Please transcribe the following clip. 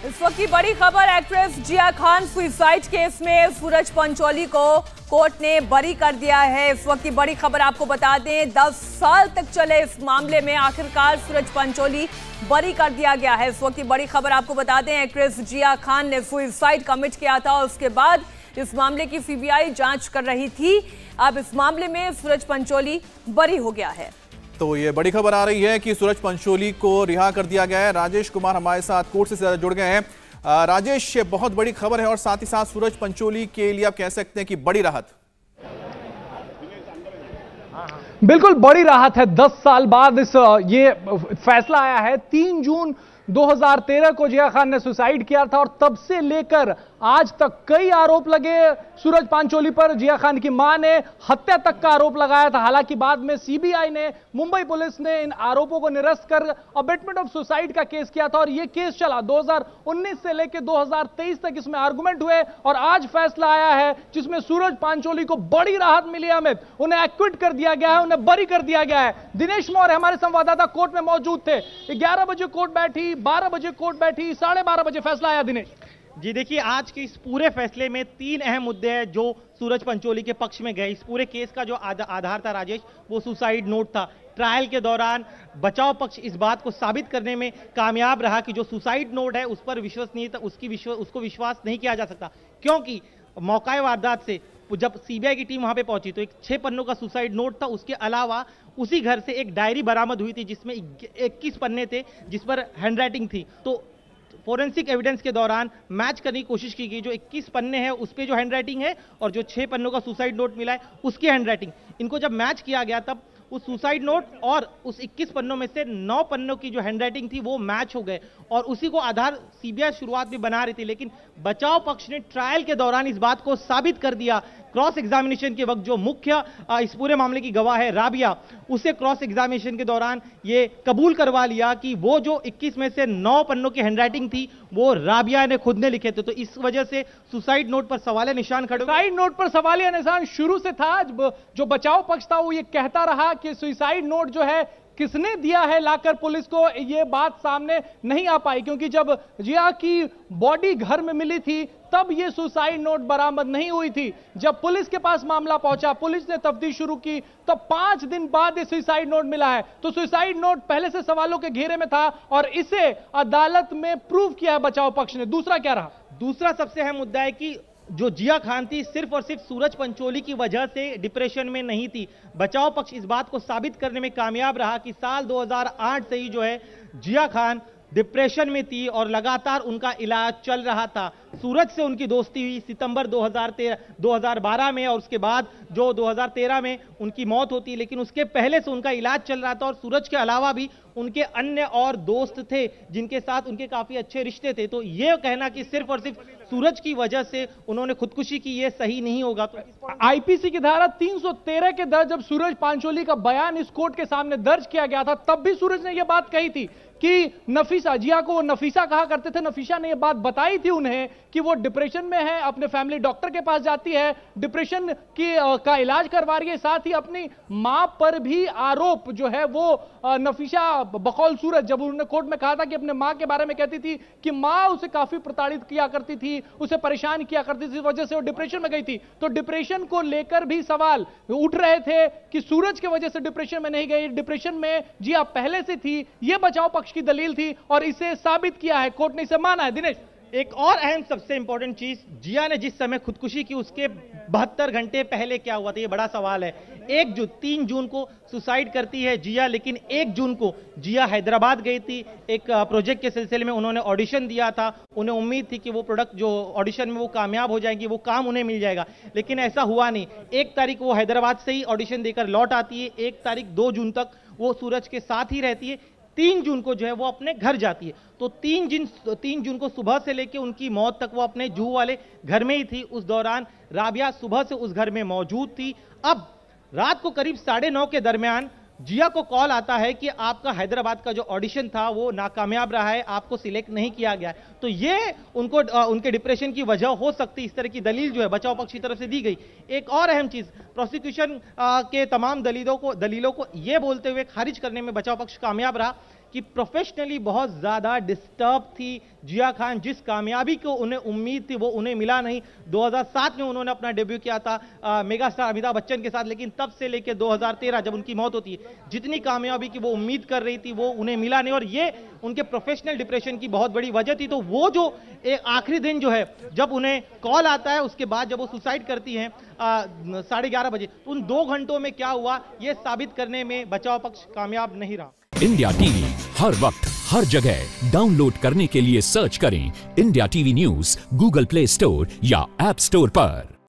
इस वक्त की बड़ी खबर, एक्ट्रेस जिया खान सुसाइड केस में सूरज पंचोली को कोर्ट ने बरी कर दिया है। इस वक्त की बड़ी खबर आपको बता दें, 10 साल तक चले इस मामले में आखिरकार सूरज पंचोली बरी कर दिया गया है। इस वक्त की बड़ी खबर आपको बता दें, एक्ट्रेस जिया खान ने सुसाइड कमिट किया था और उसके बाद इस मामले की सीबीआई जांच कर रही थी। अब इस मामले में सूरज पंचोली बरी हो गया है। तो ये बड़ी खबर आ रही है कि सूरज पंचोली को रिहा कर दिया गया है। राजेश कुमार हमारे साथ कोर्ट से जुड़ गए हैं। राजेश, ये बहुत बड़ी खबर है और साथ ही साथ सूरज पंचोली के लिए आप कह सकते हैं कि बड़ी राहत। बिल्कुल बड़ी राहत है। 10 साल बाद ये फैसला आया है। 3 जून 2013 को जिया खान ने सुसाइड किया था और तब से लेकर आज तक कई आरोप लगे सूरज पंचोली पर। जिया खान की मां ने हत्या तक का आरोप लगाया था। हालांकि बाद में सीबीआई ने, मुंबई पुलिस ने इन आरोपों को निरस्त कर अबेटमेंट ऑफ सुसाइड का केस किया था और यह केस चला 2019 से लेकर 2023 तक। इसमें आर्गुमेंट हुए और आज फैसला आया है जिसमें सूरज पंचोली को बड़ी राहत मिली है। अमित, उन्हें एक्विट कर दिया गया है, उन्हें बरी कर दिया गया है। दिनेश मौर्य हमारे संवाददाता कोर्ट में मौजूद थे। 11 बजे कोर्ट बैठी, 12 बजे कोर्ट बैठी, 12:30 बजे फैसला आया। दिनेश जी देखिए, आज के इस पूरे फैसले में 3 अहम मुद्दे हैं जो सूरज पंचोली के पक्ष में गए। इस पूरे केस का जो आधार था राजेश, वो सुसाइड नोट था। ट्रायल के दौरान बचाव पक्ष इस बात को साबित करने में कामयाब रहा कि जो सुसाइड नोट है उस पर विश्वसनीयता, उसको विश्वास नहीं किया जा सकता, क्योंकि मौका वारदात से जब सीबीआई की टीम वहां पे पहुंची तो एक 6 पन्नों का सुसाइड नोट था। उसके अलावा उसी घर से एक डायरी बरामद हुई थी जिसमें 21 पन्ने थे जिस पर हैंडराइटिंग थी। तो फोरेंसिक एविडेंस के दौरान मैच करने की कोशिश की गई, जो 21 पन्ने हैं उस पे जो हैंडराइटिंग है और जो 6 पन्नों का सुसाइड नोट मिला है उसकी हैंडराइटिंग, इनको जब मैच किया गया तब उस सुसाइड नोट और उस 21 पन्नों में से 9 पन्नों की जो हैंडराइटिंग थी वो मैच हो गए और उसी को आधार सीबीआई शुरुआत में बना रही थी। लेकिन बचाव पक्ष ने ट्रायल के दौरान इस बात को साबित कर दिया। क्रॉस एग्जामिनेशन के वक्त जो मुख्य इस पूरे मामले की गवाह है राबिया, उसे क्रॉस एग्जामिनेशन के दौरान ये कबूल करवा लिया कि वो जो 21 में से 9 पन्नों की हैंडराइटिंग थी वो राबिया ने खुद ने लिखे थे। तो इस वजह से सुसाइड नोट पर सवालिया निशान खड़े। सुसाइड नोट पर सवालिया निशान शुरू से था। जो बचाव पक्ष था वो ये कहता रहा कि सुसाइड नोट जो है किसने दिया है लाकर पुलिस को, ये बात सामने नहीं आ पाई, क्योंकि जब जिया की बॉडी घर में मिली थी तब ये सुसाइड नोट बरामद नहीं हुई थी। जब पुलिस के पास मामला पहुंचा, पुलिस ने तफ्तीश शुरू की तो 5 दिन बाद ये सुसाइड नोट मिला है। तो सुसाइड नोट पहले से सवालों के घेरे में था और इसे अदालत में प्रूव किया है बचाव पक्ष ने। दूसरा क्या रहा? दूसरा सबसे अहम मुद्दा है कि जो जिया खान थी सिर्फ और सिर्फ सूरज पंचोली की वजह से डिप्रेशन में नहीं थी। बचाव पक्ष इस बात को साबित करने में कामयाब रहा कि साल 2008 से ही जो है जिया खान डिप्रेशन में थी और लगातार उनका इलाज चल रहा था। सूरज से उनकी दोस्ती हुई सितंबर 2012 में और उसके बाद जो 2013 में उनकी मौत होती, लेकिन उसके पहले से उनका इलाज चल रहा था और सूरज के अलावा भी उनके अन्य और दोस्त थे जिनके साथ उनके काफी अच्छे रिश्ते थे। तो ये कहना कि सिर्फ और सिर्फ सूरज की वजह से उन्होंने खुदकुशी की, ये सही नहीं होगा। तो आईपीसी की धारा 313 के तहत जब सूरज पंचोली का बयान इस कोर्ट के सामने दर्ज किया गया था तब भी सूरज ने यह बात कही थी कि नफीसा, जिया को नफीसा कहा करते थे, नफीसा ने यह बात बताई थी उन्हें कि वो डिप्रेशन में है, अपने फैमिली डॉक्टर के पास जाती है, डिप्रेशन का इलाज करवा रही है। साथ ही अपनी मां पर भी आरोप जो है वो नफीसा बकौल सूरज, जब उन्होंने कोर्ट में कहा था कि अपने मां के बारे में कहती थी कि मां उसे काफी प्रताड़ित किया करती थी, उसे परेशान किया करती थी, इस वजह से वो डिप्रेशन में गई थी। तो डिप्रेशन को लेकर भी सवाल उठ रहे थे कि सूरज की वजह से डिप्रेशन में नहीं गई, डिप्रेशन में जिया पहले से थी। यह बचाव पक्ष की दलील थी और इसे साबित किया है कोर्ट ने, इसे माना है। दिनेश, एक और अहम सबसे इंपॉर्टेंट चीज, जिया ने जिस समय खुदकुशी की उसके 72 घंटे पहले क्या हुआ था, ये बड़ा सवाल है। 3 जून को सुसाइड करती है जिया, लेकिन 1 जून को जिया हैदराबाद गई थी। एक प्रोजेक्ट के सिलसिले में उन्होंने ऑडिशन दिया था। उन्हें उम्मीद थी कि वो प्रोडक्ट जो ऑडिशन में वो कामयाब हो जाएंगी, वो काम उन्हें मिल जाएगा, लेकिन ऐसा हुआ नहीं। 1 तारीख वो हैदराबाद से ही ऑडिशन देकर लौट आती है। 1 तारीख 2 जून तक वो सूरज के साथ ही रहती है। 3 जून को जो है वो अपने घर जाती है। तो 3 जून को सुबह से लेकर उनकी मौत तक वो अपने जूहू वाले घर में ही थी। उस दौरान राबिया सुबह से उस घर में मौजूद थी। अब रात को करीब 9:30 के दरमियान जिया को कॉल आता है कि आपका हैदराबाद का जो ऑडिशन था वो नाकामयाब रहा है, आपको सिलेक्ट नहीं किया गया। तो ये उनको उनके डिप्रेशन की वजह हो सकती, इस तरह की दलील जो है बचाव पक्ष की तरफ से दी गई। एक और अहम चीज, प्रोसिक्यूशन के तमाम दलीलों को ये बोलते हुए खारिज करने में बचाव पक्ष कामयाब रहा कि प्रोफेशनली बहुत ज्यादा डिस्टर्ब थी जिया खान। जिस कामयाबी को उन्हें उम्मीद थी वो उन्हें मिला नहीं। 2007 में उन्होंने अपना डेब्यू किया था मेगा स्टार अमिताभ बच्चन के साथ, लेकिन तब से लेकर 2013 जब उनकी मौत होती है, जितनी कामयाबी की वो उम्मीद कर रही थी वो उन्हें मिला नहीं, और ये उनके प्रोफेशनल डिप्रेशन की बहुत बड़ी वजह थी। तो वो जो एक आखिरी दिन जो है जब उन्हें कॉल आता है, उसके बाद जब वो सुसाइड करती हैं 11:30 बजे, तो उन 2 घंटों में क्या हुआ ये साबित करने में बचाव पक्ष कामयाब नहीं रहा। इंडिया टीवी हर वक्त हर जगह डाउनलोड करने के लिए सर्च करें India TV news Google play store या ऐप स्टोर पर।